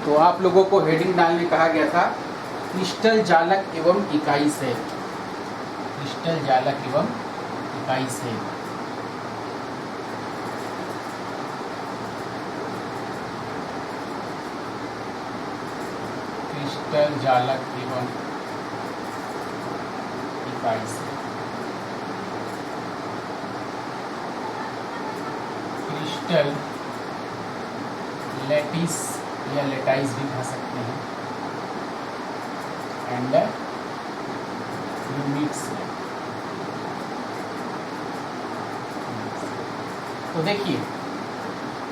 तो आप लोगों को हेडिंग डालने कहा गया था क्रिस्टल जालक एवं इकाई से, क्रिस्टल जालक एवं इकाई से। क्रिस्टल जालक एवं इकाई से। क्रिस्टल लैटिस या लेटाइस भी कह सकते हैं, एंड यूनिट्स। तो देखिए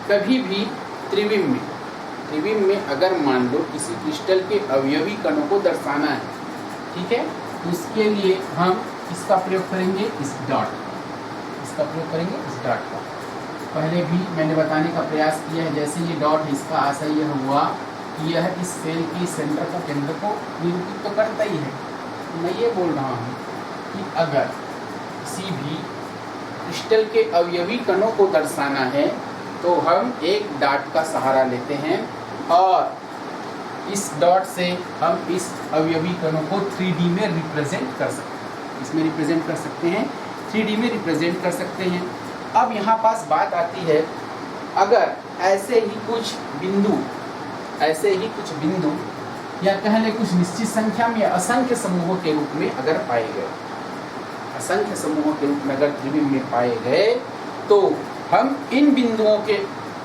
कभी भी त्रिविम में अगर मान लो किसी क्रिस्टल के अवयवी कणों को दर्शाना है, ठीक है, तो उसके लिए हम इसका प्रयोग करेंगे, इस डॉट, इसका प्रयोग करेंगे इस डॉट का। पहले भी मैंने बताने का प्रयास किया है, जैसे ये डॉट है इसका आशय यह हुआ कि यह इस सेल के सेंटर को, केंद्र को निरूपित तो करता ही है। मैं ये बोल रहा हूँ कि अगर किसी भी क्रिस्टल के अवयवी कणों को दर्शाना है तो हम एक डॉट का सहारा लेते हैं और इस डॉट से हम इस अवयवी कणों को 3D में रिप्रेजेंट कर सकते हैं, इसमें रिप्रेजेंट कर सकते हैं, 3D में रिप्रेजेंट कर सकते हैं। अब यहाँ पास बात आती है, अगर ऐसे ही कुछ बिंदु या कह लें कुछ निश्चित संख्या में असंख्य समूहों के रूप में अगर पाए गए, असंख्य समूहों के रूप में अगर त्रिविम में पाए गए, तो हम इन बिंदुओं के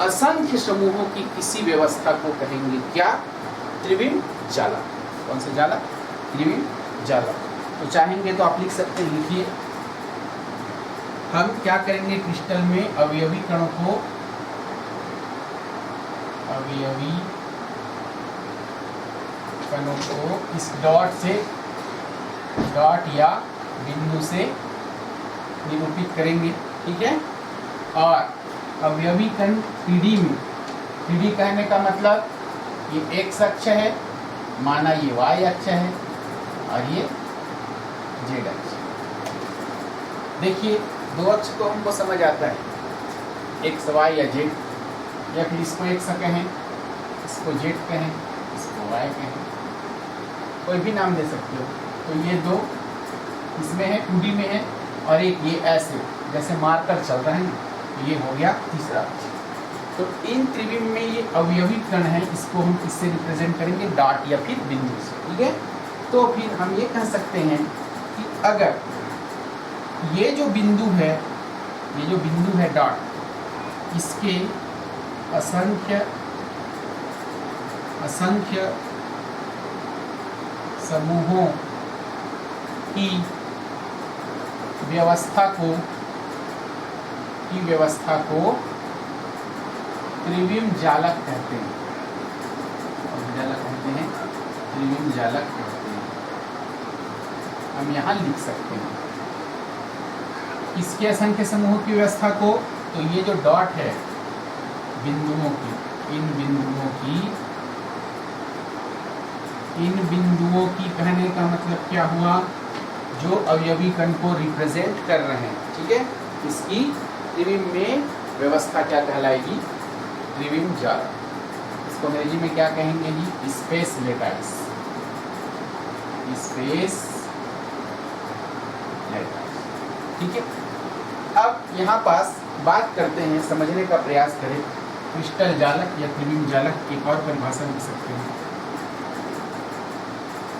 असंख्य समूहों की किसी व्यवस्था को कहेंगे क्या? त्रिविम जालक। कौन सा जालक? त्रिविम जालक। तो चाहेंगे तो आप लिख सकते हैं, लिखिए। हम क्या करेंगे? क्रिस्टल में अवयवी कणों को, इस डॉट या बिंदु से निरूपित करेंगे, ठीक है। और अवयवी कण 3D में, 3D कहने का मतलब ये x अक्ष है, माना ये y अक्ष है और ये z अक्ष। देखिए दो अक्ष तो हमको समझ आता है, x y या z, या फिर इसको x कहें, इसको z कहें, इसको y कहें, कोई भी नाम दे सकते हो। तो ये दो इसमें है, 2D में है, और एक ये ऐसे जैसे मार्कर चल रहा है ना, तो ये हो गया तीसरा अक्ष। तो इन त्रिविम में ये अवयवी कण है, इसको हम किससे रिप्रेजेंट करेंगे? डॉट या फिर बिंदु से, ठीक है। तो फिर हम ये कह सकते हैं कि अगर ये जो बिंदु है डॉट, इसके असंख्य समूहों की व्यवस्था को त्रिविम जालक कहते हैं, त्रिविम जालक कहते हैं। हम यहाँ लिख सकते हैं इसके असंख्य समूहों की व्यवस्था को। तो ये जो डॉट है बिंदुओं की, इन बिंदुओं की कहने का मतलब क्या हुआ? जो अवयवी कण को रिप्रेजेंट कर रहे हैं, ठीक है, इसकी त्रिविम में व्यवस्था क्या कहलाएगी? त्रिविम जालक। इसको अंग्रेजी में क्या कहेंगे जी? स्पेस लेटाइस, स्पेस लेटाइस, ठीक है। अब यहाँ पास बात करते हैं, समझने का प्रयास करें, क्रिस्टल जालक या त्रिविम जालक एक और परिभाषा लिख सकते हैं।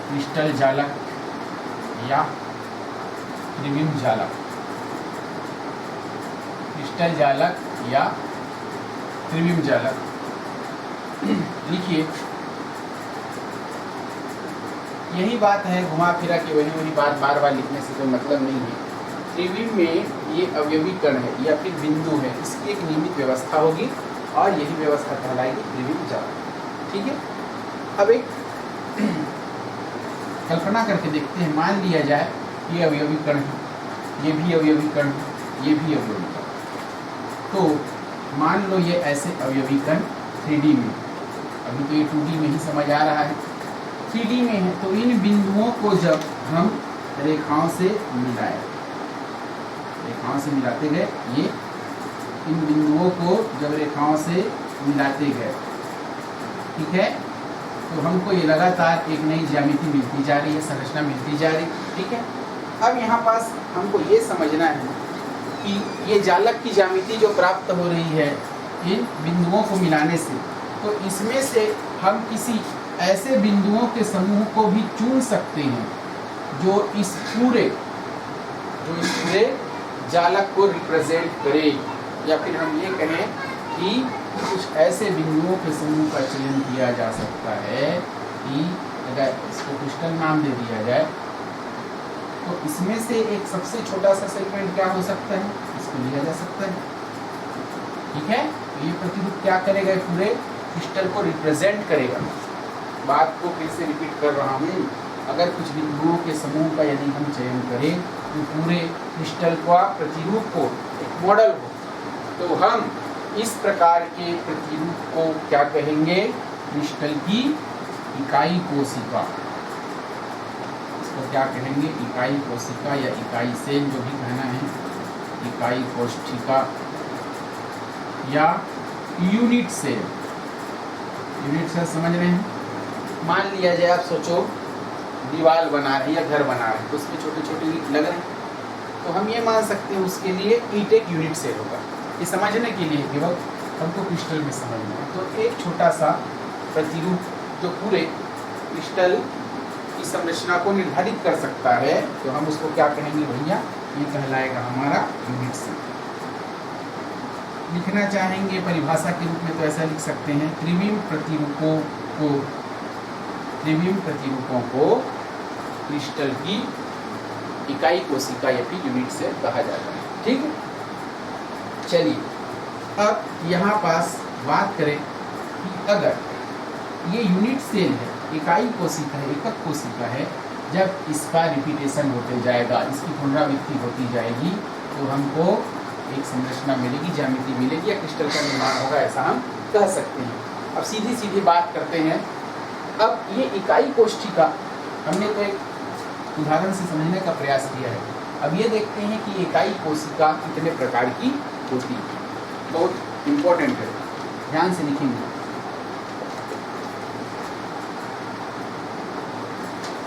क्रिस्टल जालक या त्रिविम जालक, क्रिस्टल जालक या त्रिविम जालक। लिखिए, यही बात है, घुमा फिरा के वही बात बार बार लिखने से कोई मतलब नहीं है। त्रिविम में ये अवयवी कण है या फिर बिंदु है, इसकी एक नियमित व्यवस्था होगी और यही व्यवस्था कहलाएगी त्रिविम जालक, ठीक है। अब एक कल्पना करके देखते हैं, मान लिया जाए ये अवयवी कण है, ये भी अवयवी कण है, ये भी अवयवी कण। तो मान लो ये ऐसे अवयवी कण 3D में, अभी तो ये 2D में ही समझ आ रहा है, 3D में है। तो इन बिंदुओं को जब हम रेखाओं से मिलाते गए, ये इन बिंदुओं को जब रेखाओं से मिलाते गए, ठीक है, तो हमको ये लगातार एक नई ज्यामिति मिलती जा रही है, संरचना मिलती जा रही है। ठीक है, अब यहाँ पास हमको ये समझना है कि ये जालक की ज्यामिति जो प्राप्त हो रही है इन बिंदुओं को मिलाने से, तो इसमें से हम किसी ऐसे बिंदुओं के समूह को भी चुन सकते हैं जो इस पूरे जालक को रिप्रेजेंट करे, या फिर हम ये कहें कि कुछ ऐसे बिंदुओं के समूह का चयन किया जा सकता है कि अगर इसको क्रिस्टल नाम दे दिया जाए तो इसमें से एक सबसे छोटा सा सेगमेंट क्या हो सकता है, इसको लिया जा सकता है। ठीक है, तो ये प्रतिरूप क्या करेगा, पूरे क्रिस्टल को रिप्रेजेंट करेगा। बात को फिर से रिपीट कर रहा हूँ, अगर कुछ बिंदुओं के समूह का यदि हम चयन करें तो पूरे क्रिस्टल का प्रतिरूप को एक मॉडल हो, तो हम इस प्रकार के प्रतिरूप को क्या कहेंगे, क्रिस्टल की इकाई कोशिका। इसको क्या कहेंगे, इकाई कोशिका या इकाई सेल, जो भी कहना है, इकाई कोशिका या यूनिट सेल। यूनिट सेल समझ रहे हैं? मान लिया जाए आप सोचो दीवार बना रहे हैं या घर बना रहे हैं, तो उसमें छोटे छोटे ईंट लग रहे हैं, तो हम ये मान सकते हैं उसके लिए ईंट एक यूनिट सेल होगा। ये समझने के लिए केवल हमको क्रिस्टल में समझना है। तो एक छोटा सा प्रतिरूप जो पूरे क्रिस्टल की संरचना को निर्धारित कर सकता है, तो हम उसको क्या कहेंगे भैया, ये कहलाएगा हमारा यूनिट सेल। लिखना चाहेंगे परिभाषा के रूप में तो ऐसा लिख सकते हैं, त्रिविम प्रतिरूपों को क्रिस्टल की इकाई कोशिका या फिर यूनिट सेल कहा जाता है। ठीक है, चलिए अब यहाँ पास बात करें कि अगर ये यूनिट सेल है, इकाई कोशिका है, एकक कोशिका है, जब इसका रिपीटेशन होते जाएगा, इसकी पुनरावृत्ति होती जाएगी, तो हमको एक संरचना मिलेगी, ज्यामिति मिलेगी या क्रिस्टल का निर्माण होगा, ऐसा हम कह सकते हैं। अब सीधी सीधी बात करते हैं। अब ये इकाई कोशिका हमने तो एक उदाहरण से समझने का प्रयास किया है। अब ये देखते हैं कि इकाई कोशिका कितने प्रकार की होती है, बहुत इम्पोर्टेंट है, ध्यान से लिखेंगे।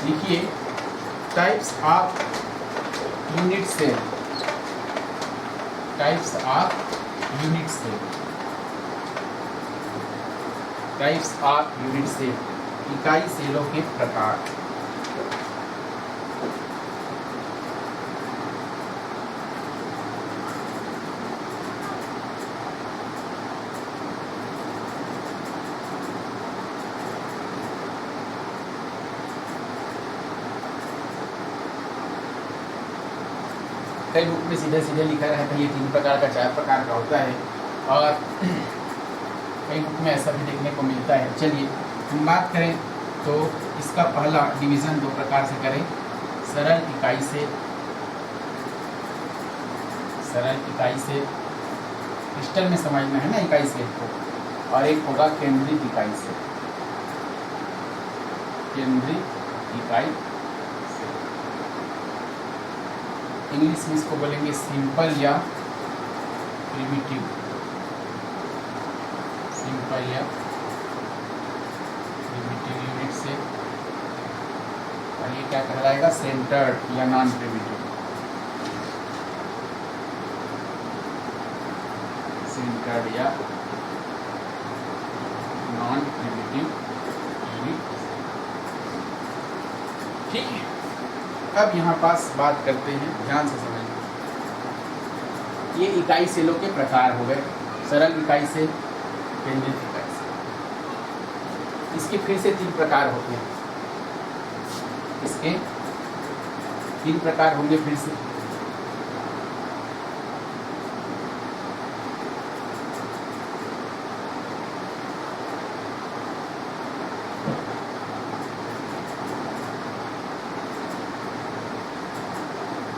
लिखिए, types of unit cell, types of unit cell, types of unit cell, इकाई सेलों के प्रकार। कई बुक में सीधे सीधे लिखा रहता है ये 3 प्रकार का 4 प्रकार का होता है, और कई बुक में ऐसा भी देखने को मिलता है। चलिए हम बात करें तो इसका पहला डिवीज़न 2 प्रकार से करें, सरल इकाई से, सरल इकाई से क्रिस्टल में समझना है ना इकाई सेल को, और एक होगा केंद्रित इकाई से, केंद्रित इकाई से। इंग्लिश में इसको बोलेंगे सिंपल या प्रिमिटिव, सिंपल या प्रिमिटिव यूनिट से, और ये क्या कहलाएगा, सेंटर्ड या नॉन प्रिमिटिव, सेंटर्ड या नॉन प्रिमिटिव यूनिट। ठीक है, अब यहाँ पास बात करते हैं, ध्यान से समझिए। ये इकाई सेलों के प्रकार हो गए, सरल इकाई सेल, केंद्रित इकाई सेल। इसके फिर से 3 प्रकार होते हैं, इसके 3 प्रकार होंगे फिर से।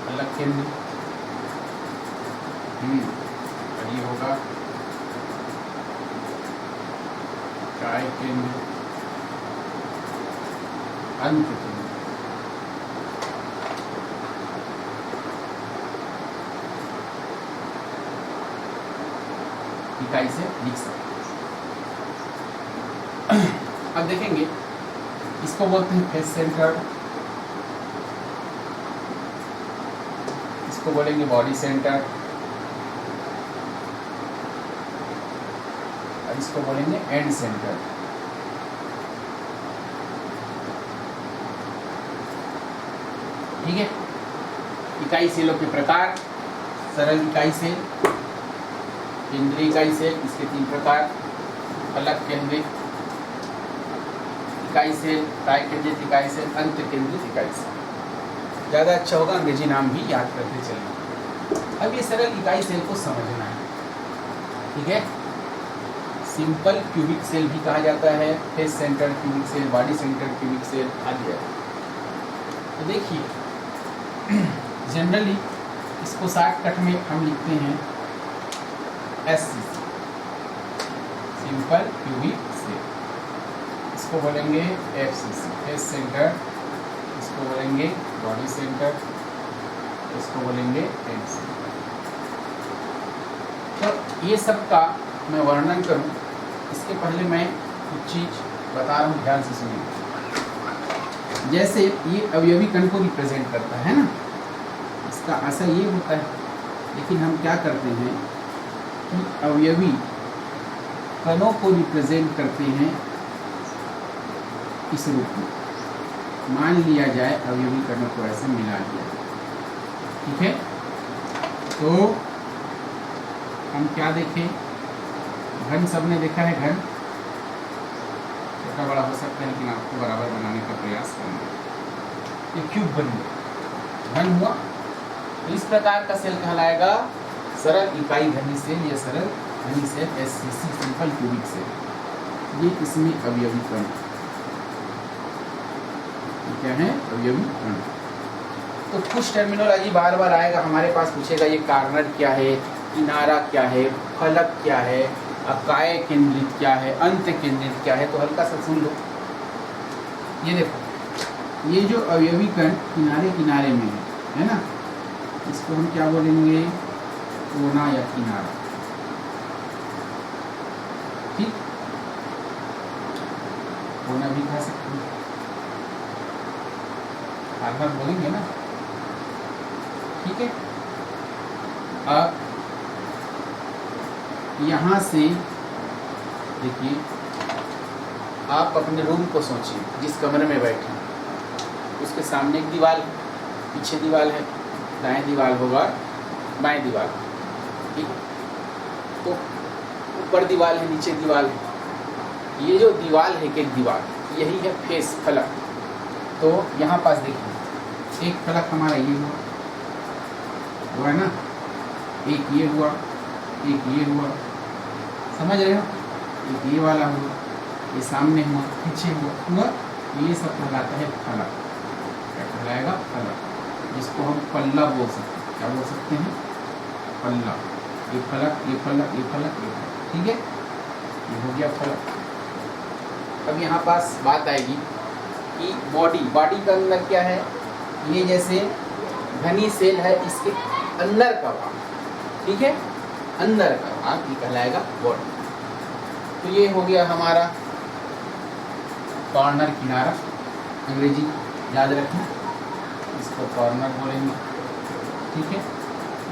अलग केंद्र, और ये होगा काय केंद्र, अंत केंद्र। इकाई से लिख सकते हैं। अब देखेंगे इसको बोलते हैं फेस सेंटर, इसको बोलेंगे बॉडी सेंटर, और इसको बोलेंगे एंड सेंटर। ठीक है। इकाई सेलों के प्रकार, सरल इकाई सेल, केंद्रीय इकाई सेल, इसके 3 प्रकार, फलक केंद्रित इकाई सेल, काय केंद्रित इकाई सेल, अंत केंद्रित इकाई सेल। ज़्यादा अच्छा होगा अंग्रेजी नाम भी याद करते चलें। अब ये सरल इकाई सेल को समझना है। ठीक है। सिंपल क्यूबिक सेल भी कहा जाता है, face centre cubic cell, body centre cubic cell आदि है। तो देखिए जनरली इसको शॉर्टकट में हम लिखते हैं SCC, सिंपल क्यूबिक सेल। इसको बोलेंगे FCC, फेस सेंटर, इसको बोलेंगे बॉडी सेंटर, इसको बोलेंगे एंड सेंटर। तो ये सब का मैं वर्णन करूं, इसके पहले मैं कुछ चीज बता रहा हूँ, ध्यान से सुनिए। जैसे ये अवयवी कण को रिप्रेजेंट करता है ना, इसका असर ये होता है, लेकिन हम क्या करते हैं कि अवयवी कणों को रिप्रेजेंट करते हैं इस रूप में। मान लिया जाए अवयवी कणों को ऐसे मिला दिया, ठीक है। तो हम क्या देखें, घन सबने देखा है, घन छोटा बड़ा हो सकता है, लेकिन आपको बराबर बनाने का प्रयास करना है। ये क्यूब बन गया, घन हुआ। तो इस प्रकार का सेल कहलाएगा सरल इकाई घनी सेल या सरल घनी cell, SCC, simple cubic cell. ये इसमें अवयवी कण क्या है, अवयवी कण। तो कुछ टर्मिनोलॉजी बार बार आएगा हमारे पास, पूछेगा ये कार्नर क्या है, किनारा क्या है, फलक क्या है, काय केंद्रित क्या है, अंत केंद्रित क्या है। तो हल्का सा सुन लो। ये देखो, ये जो अवयवी कण किनारे किनारे में है ना, इसको हम क्या बोलेंगे, कोना या किनारा। ठीक, कोना भी कह सकते हैं, कार्नर बोलेंगे ना। ठीक है। अब यहाँ से देखिए, आप अपने रूम को सोचिए, जिस कमरे में बैठे हैं उसके सामने एक दीवार, पीछे दीवार है, दाएं दीवार होगा, बाएं दीवार। ठीक, तो ऊपर दीवार है, नीचे दीवार है। ये जो दीवार है, एक दीवार, यही है फेस, फलक। तो यहाँ पास देखिए, एक फलक हमारा ये हुआ है ना, एक ये हुआ, एक ये हुआ, समझ रहे हो, एक ये वाला हुआ, ये सामने हुआ, पीछे हुआ, ये सब कहलाता है फलक। क्या कहलाएगा, फलक, जिसको हम पल्ला बोल सकते हैं। क्या बोल सकते हैं, पल्ला। ये फलक, ये फलक, ये फलक, ये फलक। ठीक है, ये हो गया फलक। अब यहाँ पास बात आएगी कि बॉडी के अंदर क्या है, ये जैसे घनी सेल है, इसके अंदर का भाग, ठीक है, अंदर का भाग ये कहलाएगा बॉडी। तो ये हो गया हमारा कॉर्नर, किनारा, अंग्रेजी याद रखें, इसको कॉर्नर बोलेंगे। ठीक है,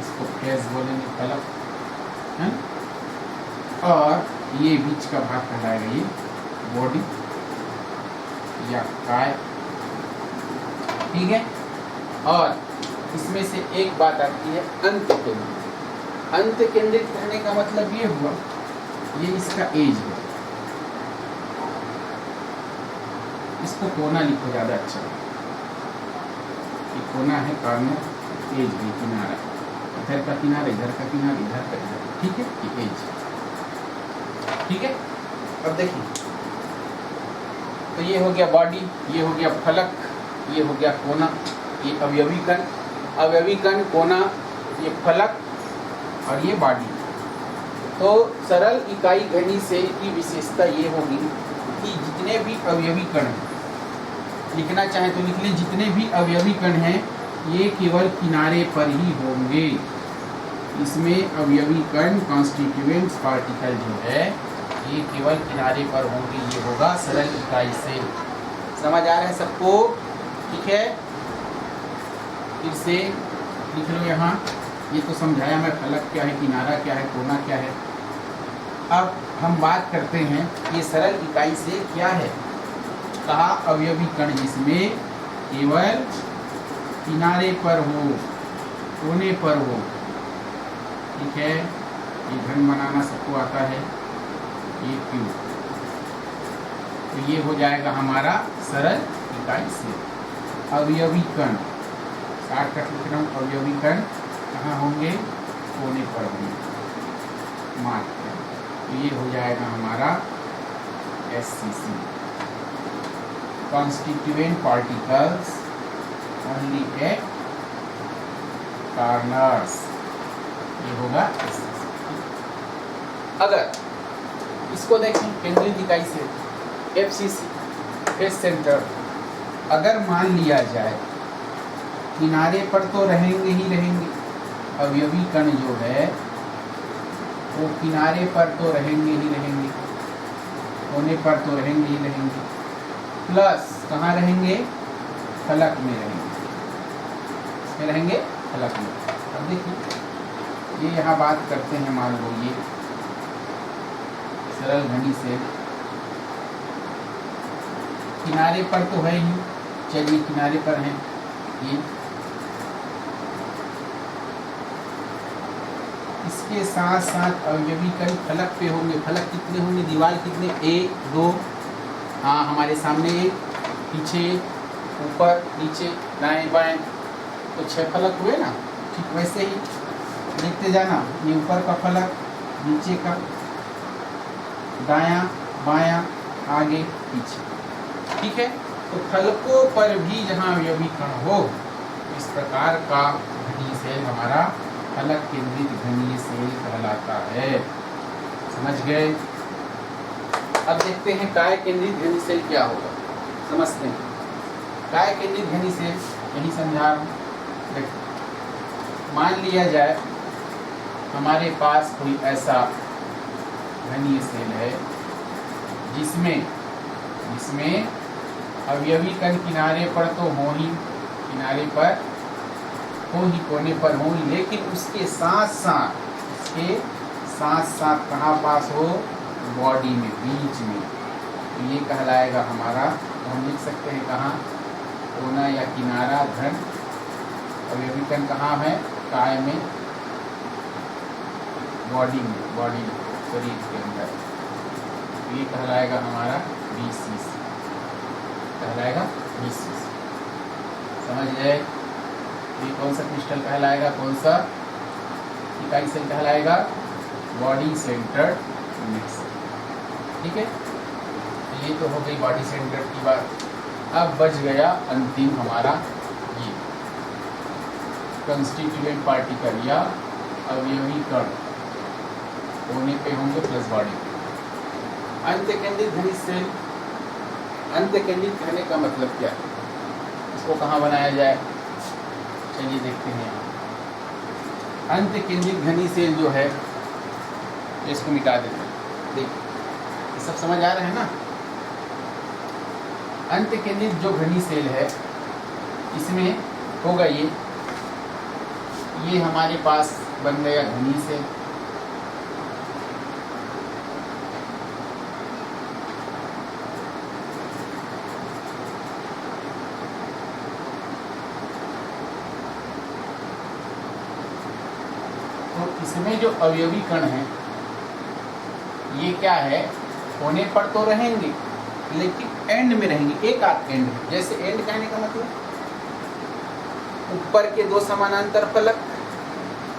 इसको फेस बोलेंगे, फलक है। और ये बीच का भाग कहलाएगा ये बॉडी या काय। ठीक है। और इसमें से एक बात आती है अंत केंद्रित। अंत केंद्रित कहने का मतलब ये हुआ, ये इसका एज है, इसको कोना लिखो ज़्यादा अच्छा। ये कोना है, कॉर्नर, एज भी किनारा, इधर का किनारा, इधर का किनारा, इधर का इधर। ठीक है, ये एज। ठीक है। अब देखिए, तो ये हो गया बॉडी, ये हो गया फलक, ये हो गया कोना, ये अवयवी कण, अवयवी कण, कोना, ये फलक और ये बॉडी। तो सरल इकाई घनी सेल की विशेषता ये होगी कि जितने भी अवयवी कण हैं, लिखना चाहे तो लिख लें, जितने भी अवयवी कण हैं ये केवल किनारे पर ही होंगे। इसमें अवयवी कण, कॉन्स्टिट्यूएंट्स पार्टिकल जो है ये केवल किनारे पर होंगे। ये होगा सरल इकाई सेल। समझ आ रहा है सबको? ठीक है, फिर से लिख लो यहाँ। ये तो समझाया मैं, फलक क्या है, किनारा क्या है, कोना क्या है। अब हम बात करते हैं ये सरल इकाई से क्या है। कहा अवयवी कण जिसमें केवल किनारे पर हो, कोने पर हो। ठीक है, ये घन बनाना सबको आता है, ये क्यों, तो ये हो जाएगा हमारा सरल इकाई से। अवयवी कण, शॉर्टकट लिख रहा हूँ, अवयवी कण कहाँ होंगे, कोने पर होंगे, मात्र। तो ये हो जाएगा हमारा SCC, constituent particles only at corners, ये होगा SCC। अगर इसको देखें केंद्रित इकाई से, FCC, फेस सेंटर, अगर मान लिया जाए किनारे पर तो रहेंगे ही रहेंगे, अवयवी कण जो है वो किनारे पर तो रहेंगे ही रहेंगे, कोने पर तो रहेंगे ही रहेंगे, प्लस कहाँ रहेंगे, फलक में रहेंगे, इसमें रहेंगे फलक में। अब देखिए ये यहाँ बात करते हैं, मान लो ये सरल घनी से किनारे पर तो है ही, चलिए किनारे पर हैं ये, इसके साथ साथ अवयवी कण फलक पे होंगे। फलक कितने होंगे, दीवार कितने, 1 2, हाँ हमारे सामने एक, पीछे, ऊपर नीचे, दाएं बाएं, तो 6 फलक हुए ना। ठीक वैसे ही देखते जाना, ये ऊपर का फलक, नीचे का, दायां बायां, आगे पीछे। ठीक है, तो फलकों पर भी जहाँ अवयवी कण हो, इस प्रकार का घनीय सेल हमारा फलक केंद्रित घनीय सेल कहलाता है। समझ गए? अब देखते हैं काय केंद्रित घनीय सेल क्या होगा, समझते हैं। काय केंद्रित घनीय सेल यही समझा रहा हूँ। देखो मान लिया जाए हमारे पास कोई ऐसा घनीय सेल है जिसमें अवयवी कण किनारे पर तो हो ही, किनारे पर हो ही, कोने पर हो ही, लेकिन उसके साथ साथ कहाँ पास हो, बॉडी में, बीच में। तो ये कहलाएगा हमारा, तो हम लिख सकते हैं कहाँ, कोना या किनारा घन। अवयवी कण कहाँ है, काय में, बॉडी में, बॉडी शरीर के अंदर। तो ये कहलाएगा हमारा BCC, कहलाएगा BCC। समझ गए? ये कौन सा क्रिस्टल कहलाएगा, कौन सा इकाई सेल कहलाएगा, बॉडी सेंटर्ड मिक्स। ठीक है, तो ये तो हो गई बॉडी सेंटर की बात। अब बच गया अंतिम हमारा ये कंस्टिट्यूएंट पार्टिकल या अवयवी कण, कोने पे होंगे प्लस बॉडी पे। अंत केंद्रित घनीय सेल, अंत केंद्रित कहने का मतलब क्या है, इसको कहाँ बनाया जाए, चलिए देखते हैं। अंत केंद्रित घनीय सेल जो है, इसको मिटा देते हैं। देखिए ये सब समझ आ रहा है ना। अंत केंद्रित जो घनीय सेल है, इसमें होगा ये हमारे पास बन गया घनीय सेल। इसमें जो अवयवी कण हैं ये क्या है, कोने पर तो रहेंगे लेकिन एंड में रहेंगे, एक आध एंड। जैसे एंड कहने का मतलब ऊपर के 2 समानांतर फलक,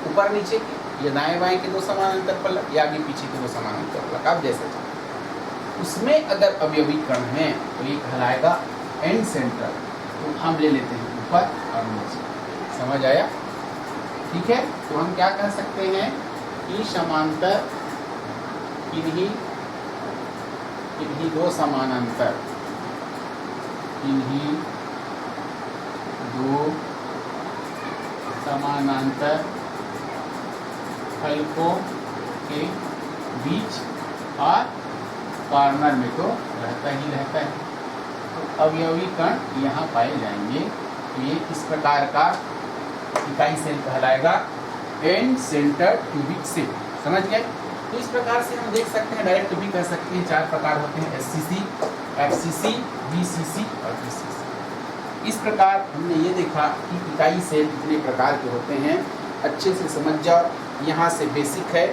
ऊपर नीचे के, या दाएं बाएं के 2 समानांतर फलक, या आगे पीछे के 2 समानांतर फलक, आप जैसा चाहें। उसमें अगर अवयवी कण हैं तो ये कहलाएगा एंड सेंटर। तो हम ले लेते हैं ऊपर और नीचे। समझ आया? ठीक है, तो हम क्या कह सकते हैं कि समांतर इन्हीं 2 समानांतर, इन्हीं 2 समानांतर फलकों के बीच और कॉर्नर में तो रहता ही रहता है। तो अवयवी कण यहाँ पाए जाएंगे। तो ये इस प्रकार का इकाई सेल कहलाएगा एंड सेंटर क्यूबिक सेल। समझ गए? तो इस प्रकार से हम देख सकते हैं, डायरेक्ट भी कह सकते हैं, 4 प्रकार होते हैं, SCC, FCC, VCC और PCC। इस प्रकार हमने ये देखा कि इकाई सेल कितने प्रकार के होते हैं, अच्छे से समझ जाओ। यहाँ से बेसिक है।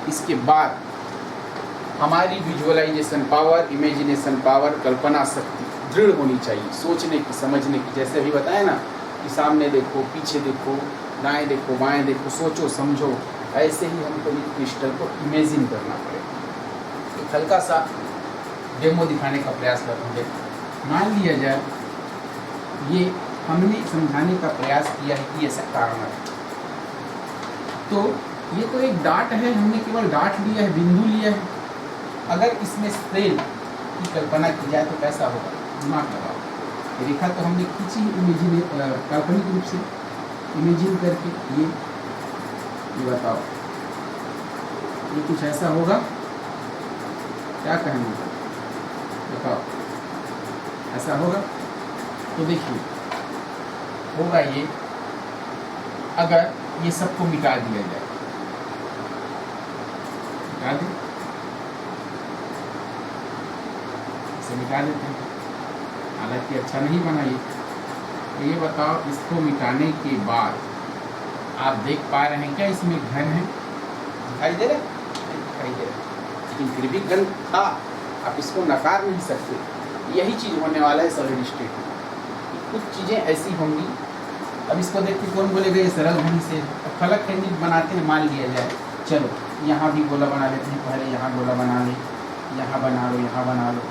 इसके बाद हमारी विजुअलाइजेशन पावर, इमेजिनेशन पावर, कल्पना शक्ति दृढ़ होनी चाहिए, सोचने की, समझने की। जैसे अभी बताया ना कि सामने देखो, पीछे देखो, दाएं देखो, बाएं देखो, सोचो समझो, ऐसे ही हमको इस क्रिस्टल को इमेजिन करना पड़ेगा। एक हल्का सा डेमो दिखाने का प्रयास करेंगे। मान लिया जाए ये हमने समझाने का प्रयास किया है कि ऐसा कारण है, तो ये तो एक डाट है, हमने केवल डाट लिया है, बिंदु लिया है। अगर इसमें सेल की कल्पना की जाए तो कैसा होगा, दिमाग लगाओ। रेखा तो हमने खींची इमेजिन, काल्पनिक रूप से इमेजिन करके। ये बताओ, ये कुछ ऐसा होगा, क्या कहना बताओ, ऐसा होगा? तो देखिए होगा ये, अगर ये सबको मिटा दिया जाए, मिटा दें, इसे मिटा देते हैं, हालांकि अच्छा नहीं बना ये। तो ये बताओ, इसको मिटाने के बाद आप देख पा रहे हैं क्या इसमें घन है? दिखाई दे रहा है? दिखाई दे रहा है, लेकिन फिर भी घन था, आप इसको नकार नहीं सकते। यही चीज़ होने वाला है सॉलिड स्टेट में। कुछ चीज़ें ऐसी होंगी, अब इसको देख के कौन बोलेगा ये सरल घन से फलक केंद्रित बनाते हैं। मान लिया जाए, चलो यहाँ भी गोला बना लेते हैं, पहले यहाँ गोला बना ले, यहाँ बना लो, यहाँ बना लो,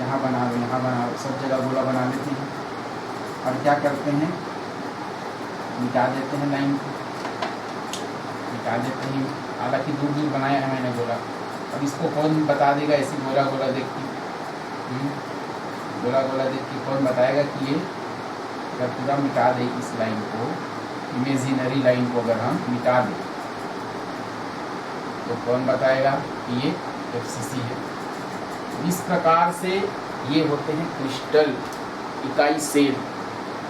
यहाँ बना लो, यहाँ बना लो, सब जगह गोला बना लेते हैं। और क्या करते हैं, मिटा देते हैं लाइन को, मिटा देते हैं। हालांकि दूर दूर बनाया है मैंने गोला। अब इसको कौन बता देगा ऐसी गोला गोला देख के, गोला गोला देख के कौन बताएगा कि ये अगर पूरा मिटा दे इस लाइन को, इमेजिनरी लाइन को अगर हम मिटा दें, तो कौन बताएगा कि ये FCC है। इस प्रकार से ये होते हैं क्रिस्टल इकाई सेल।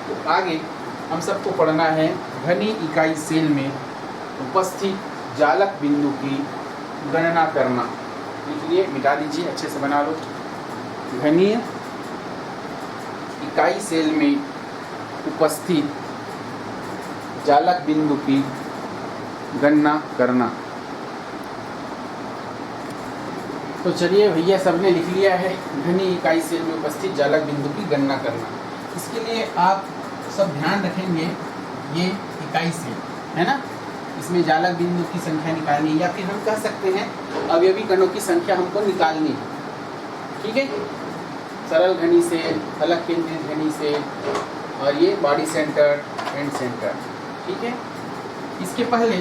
तो आगे हम सबको पढ़ना है घनी इकाई सेल में उपस्थित जालक बिंदु की गणना करना। इसलिए मिटा दीजिए, अच्छे से बना लो। घनी इकाई सेल में उपस्थित जालक बिंदु की गणना करना। तो चलिए भैया, सबने लिख लिया है, घनी इकाई सेल में उपस्थित जालक बिंदु की गणना करना। इसके लिए आप सब ध्यान रखेंगे, ये इकाई सेल है ना, इसमें जालक बिंदु की संख्या निकालनी है, या फिर हम कह सकते हैं अवयवी कणों की संख्या हमको निकालनी है। ठीक है, सरल घनी सेल, फलक केंद्रित घनी सेल, और ये बॉडी सेंटर, एंड सेंटर। ठीक है, इसके पहले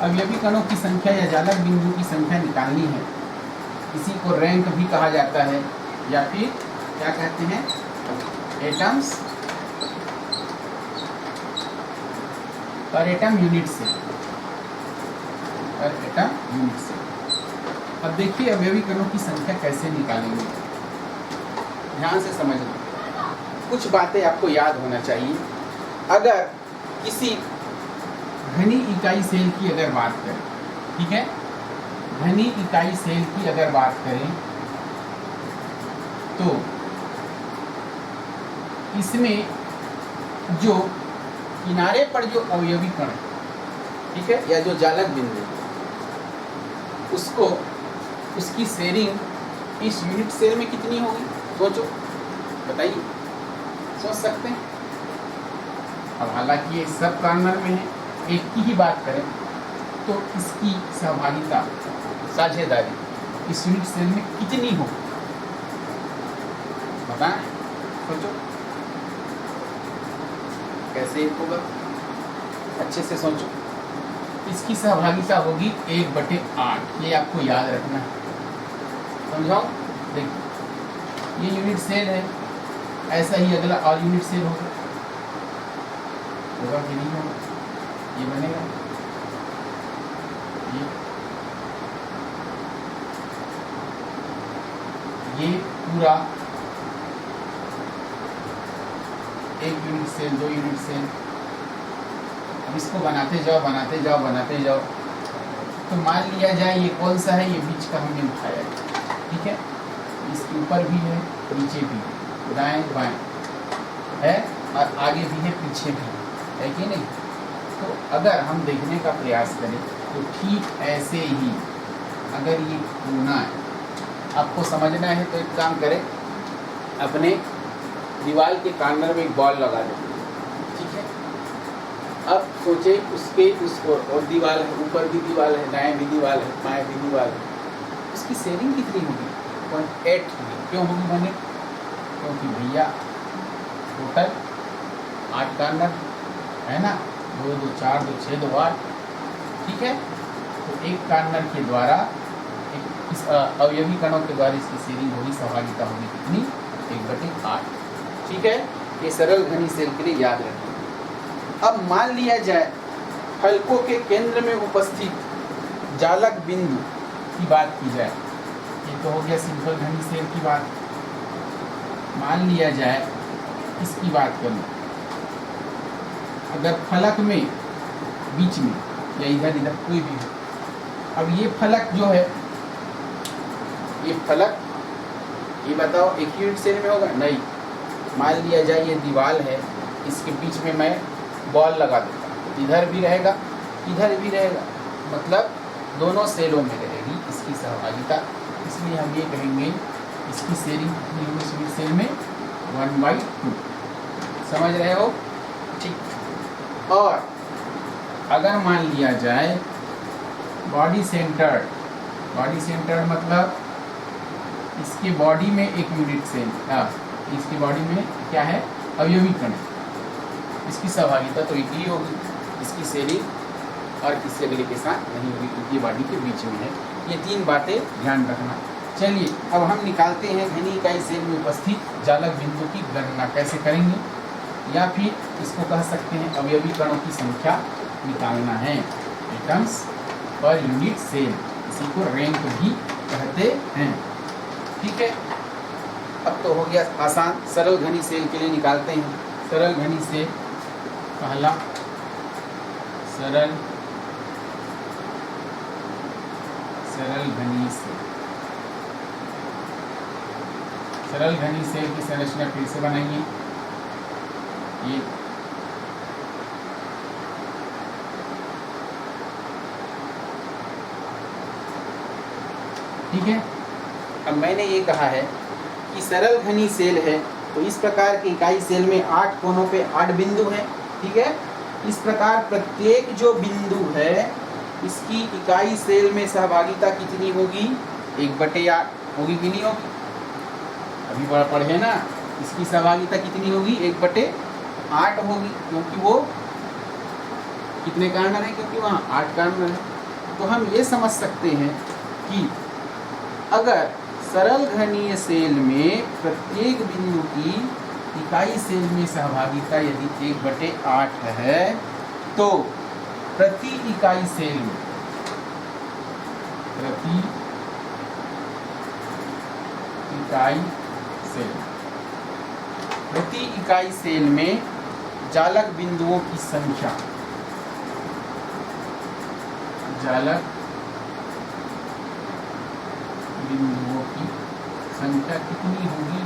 अवयवी कणों की संख्या या जालक बिंदु की संख्या निकालनी है। इसी को रैंक भी कहा जाता है, या फिर क्या कहते हैं, एटम्स पर एटम यूनिट से, पर एटम यूनिट से। अब देखिए अवयवी कणों की संख्या कैसे निकालेंगे, ध्यान से समझना। कुछ बातें आपको याद होना चाहिए। अगर किसी घनी इकाई सेल की अगर बात करें, ठीक है, घनी इकाई सेल की अगर बात करें, तो इसमें जो किनारे पर जो अवयवी कण, ठीक है, या जो जालक बिंदु, उसको, उसकी शेयरिंग इस यूनिट सेल में कितनी होगी, सोचो, बताइए, सोच सकते हैं। अब हालांकि ये सब कॉर्नर में है, एक की ही बात करें तो इसकी सहभागिता, साझेदारी इस यूनिट सेल में कितनी हो, बताएं, सोचो कैसे होगा, अच्छे से सोचो। इसकी सहभागिता होगी 1/8, ये आपको याद रखना है, समझाओ। देखिए ये यूनिट सेल है, ऐसा ही अगला और यूनिट सेल होगा कि नहीं होगा, ये बनेगा, ये पूरा 1 यूनिट सेल, 2 यूनिट सेल। अब इसको बनाते जाओ बनाते जाओ बनाते जाओ। तो मान लिया जाए ये कौन सा है, ये बीच का हमने उठाया है, ठीक है। इसके ऊपर भी है, नीचे भी है, दाएं बाएं है, और आगे भी है, पीछे भी है कि नहीं। तो अगर हम देखने का प्रयास करें तो ठीक ऐसे ही अगर ये कोना है, आपको समझना है तो एक काम करें, अपने दीवार के कॉर्नर में एक बॉल लगा दें, ठीक है। अब सोचे उसके उस और दीवार है, ऊपर भी दीवार है, दाएं भी दीवार है, बाएं भी दीवार है, उसकी शेयरिंग कितनी होगी? 0.8 होगी। क्यों होगी मैंने? क्योंकि भैया टोटल 8 कॉर्नर है ना, 2 2 4 2 6 2 8, ठीक है। तो एक कॉर्नर के द्वारा इस अवयवी कणों के द्वारा इसकी शेयरिंग होगी, सहभागिता होगी कितनी? 1/8, ठीक है। ये सरल घनी सेल के लिए याद रखिए। अब मान लिया जाए फलकों के केंद्र में उपस्थित जालक बिंदु की बात की जाए, ये तो हो गया सिंपल घनी सेल की बात। मान लिया जाए इसकी बात करूं, अगर फलक में बीच में या इधर इधर कोई भी हो, अब ये फलक जो है, ये फलक, ये बताओ एक यूनिट सेल में होगा? नहीं। मान लिया जाए ये दीवार है, इसके बीच में मैं बॉल लगा देता हूँ, इधर भी रहेगा इधर भी रहेगा, मतलब दोनों सेलों में रहेगी इसकी सहभागिता। इसलिए हम ये कहेंगे इसकी शेयरिंग कितनी होगी इस यूनिट सेल में? 1/2। समझ रहे हो? ठीक। और अगर मान लिया जाए बॉडी सेंटर्ड मतलब इसके बॉडी में एक यूनिट सेल, इसकी बॉडी में क्या है? अवयवी कण, इसकी सहभागिता तो एक ही होगी, इसकी शेयरिंग और किसी अगले के साथ नहीं होगी क्योंकि ये बॉडी के बीच में है। ये 3 बातें ध्यान रखना। चलिए अब हम निकालते हैं घनी इकाई सेल में उपस्थित जालक बिंदु की गणना कैसे करेंगे, या फिर इसको कह सकते हैं अवयवी कणों की संख्या निकालना है, एटम्स पर यूनिट सेल, इसी को रैंक भी कहते हैं, ठीक है। अब तो हो गया आसान। सरल घनी सेल के लिए निकालते हैं। सरल घनी सेल, पहला सरल घनी सेल, सरल घनी सेल की संरचना फिर से बनाइए। ये ठीक है। अब मैंने ये कहा है कि सरल घनी सेल है, तो इस प्रकार की इकाई सेल में 8 कोनों पे 8 बिंदु हैं, ठीक है। इस प्रकार प्रत्येक जो बिंदु है इसकी इकाई सेल में सहभागिता कितनी होगी? 1/8 होगी कि नहीं होगी? अभी पढ़े ना, इसकी सहभागिता कितनी होगी? 1/8 होगी, क्योंकि वो कितने कॉर्नर है? क्योंकि वहाँ 8 कॉर्नर है। तो हम ये समझ सकते हैं कि अगर सरल घनीय सेल में प्रत्येक बिंदु की इकाई सेल में सहभागिता यदि 1/8 है, तो प्रति इकाई सेल में प्रति इकाई सेल में जालक बिंदुओं की संख्या, जालक बिंदुओं की संख्या कितनी होगी?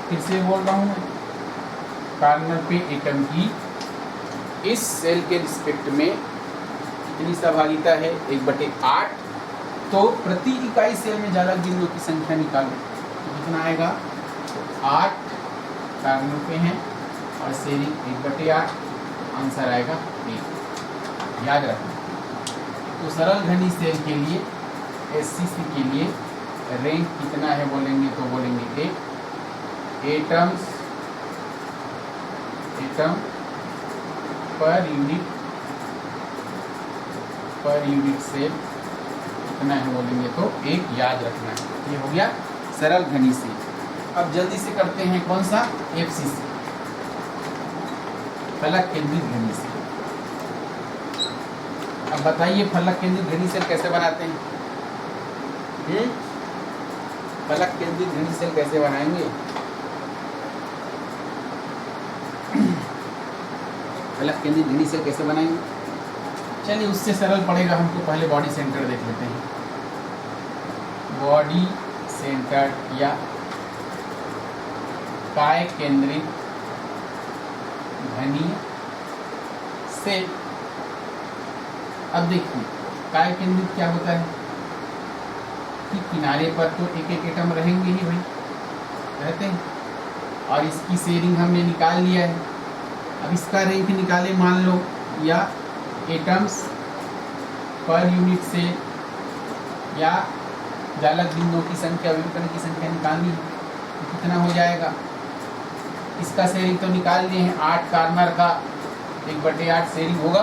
फिर से बोल रहा हूँ, कॉर्नर पे एटम की इस सेल के रिस्पेक्ट में कितनी सहभागिता है? 1/8। तो प्रति इकाई सेल में जालक बिंदुओं की संख्या निकालो, तो कितना आएगा? 8 कॉर्नर पे हैं और शेयरिंग 1/8, आंसर आएगा 1। याद रखना। तो सरल घनी सेल के लिए SCC के लिए रैंक कितना है बोलेंगे तो बोलेंगे 1। एटम पर यूनिट सेल कितना है बोलेंगे तो 1। याद रखना है। ये हो गया सरल घनी सेल। अब जल्दी से करते हैं कौन सा? FCC, फलक केंद्रित घनी सेल। अब बताइए फलक केंद्रित घनी सेल कैसे बनाते हैं? फलक केंद्रित घनी सेल कैसे बनाएंगे? फलक केंद्रित घनी सेल कैसे बनाएंगे? चलिए उससे सरल पड़ेगा हमको, पहले बॉडी सेंटर देख लेते हैं। बॉडी सेंटर या काय केंद्रित घनी सेल। अब देखिए काय केंद्रित क्या होता है कि किनारे पर तो एक एक एटम रहेंगे ही भाई, रहते हैं, और इसकी शेयरिंग हमने निकाल लिया है। अब इसका रैंक निकाले मान लो, या एटम्स पर यूनिट सेल या जालक बिंदुओं की संख्या, विकर्ण की संख्या निकालनी है तो कितना हो जाएगा? इसका शेयरिंग तो निकाल लिए हैं, 8 कार्नर का 1/8 शेयरिंग होगा,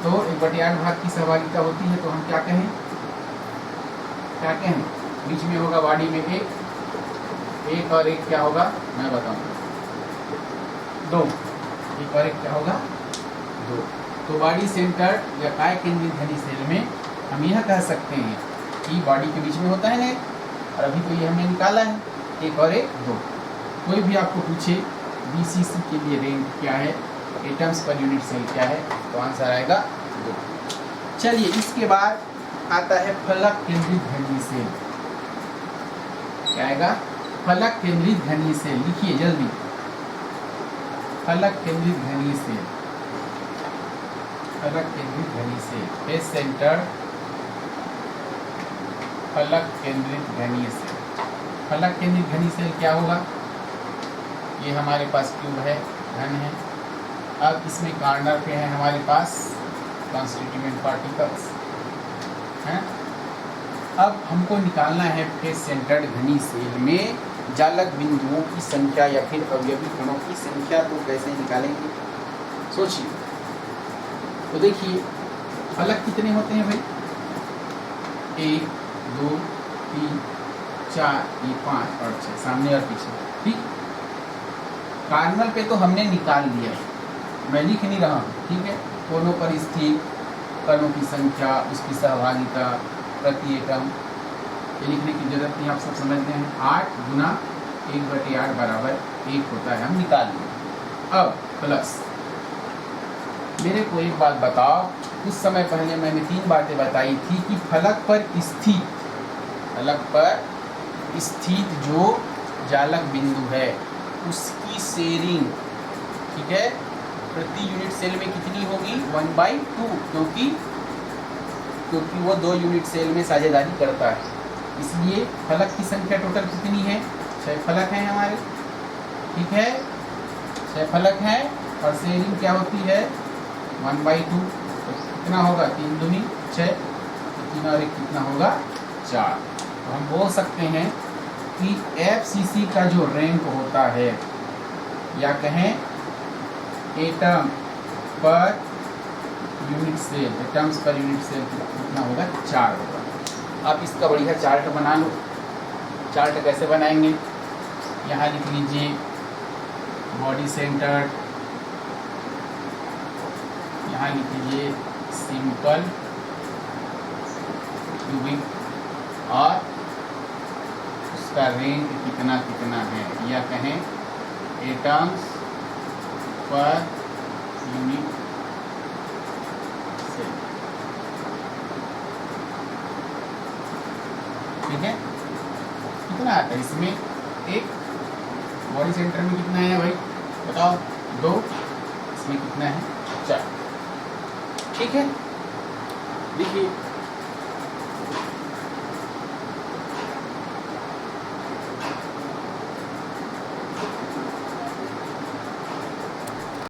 तो 1/8 भाग की सहभागिता होती है, तो हम क्या कहें, बीच में होगा बॉडी में एक और एक क्या होगा मैं बताऊंगा, 2, एक और एक क्या होगा 2। तो बॉडी सेंटर या काय केंद्रित घनी सेल में हम यह कह सकते हैं कि बॉडी के बीच में होता है ना, और अभी तो ये हमने निकाला है, एक और एक 2। कोई भी आपको पूछे BCC के लिए रेंज क्या है, एटम्स पर यूनिट सेल क्या है, तो आंसर आएगा 2। चलिए इसके बाद आता है फलक केंद्रित घनी सेल। क्या आएगा? फलक केंद्रित घनी सेल। लिखिए जल्दी, फलक केंद्रित घनी सेल, फलक केंद्रित घनी सेल, फेस सेंटर फलक केंद्रित घनी सेल। फलक केंद्रित घनी सेल क्या होगा? ये हमारे पास क्यूब है, घन है। अब इसमें कार्नर पे है हमारे पास कॉन्स्टिट्यूएंट पार्टिकल्स हैं। अब हमको निकालना है फेस सेंटर्ड घनी सेल में जालक बिंदुओं की संख्या या फिर अवयवी कणों की संख्या, तो कैसे निकालेंगे सोचिए। तो देखिए फलक कितने होते हैं भाई? 1 2 3 4, ये 5 और 6, सामने और पीछे, ठीक। कार्नर पे तो हमने निकाल लिया है, मैं लिख नहीं रहा हूँ, ठीक है। कोनों पर स्थित कणों की संख्या, उसकी सहभागिता प्रति एटम, ये लिखने की जरूरत नहीं, आप सब समझते हैं। 8 गुना 1/8 बराबर 1 होता है, हम निकाल लें। अब प्लस, मेरे को एक बात बताओ, कुछ समय पहले मैंने 3 बातें बताई थी कि फलक पर स्थित जो जालक बिंदु है उसकी शेयरिंग, ठीक है, प्रति यूनिट सेल में कितनी होगी? 1/2, क्योंकि वो 2 यूनिट सेल में साझेदारी करता है। इसलिए फलक की संख्या टोटल कितनी है? 6 फलक हैं हमारे, ठीक है, 6 फलक हैं, और शेयरिंग क्या होती है? 1/2। तो कितना होगा? 3 दूनी 6, 3 और 1 कितना होगा? 4। तो हम बोल सकते हैं कि FCC का जो रैंक होता है, या कहें atom per unit cell, atoms per unit cell कितना होगा? 4 होगा। अब इसका बढ़िया चार्ट बना लो। चार्ट कैसे बनाएंगे? यहाँ लिख लीजिए बॉडी सेंटर, यहाँ लिख लीजिए सिंपल क्यूबिक, और उसका रेंज कितना कितना है, या कहें एटम्स पर यूनिट सेल, ठीक है। कितना आता है इसमें? 1, बॉडी सेंटर में कितना है भाई बताओ? 2, इसमें कितना है? 4, ठीक है। देखिए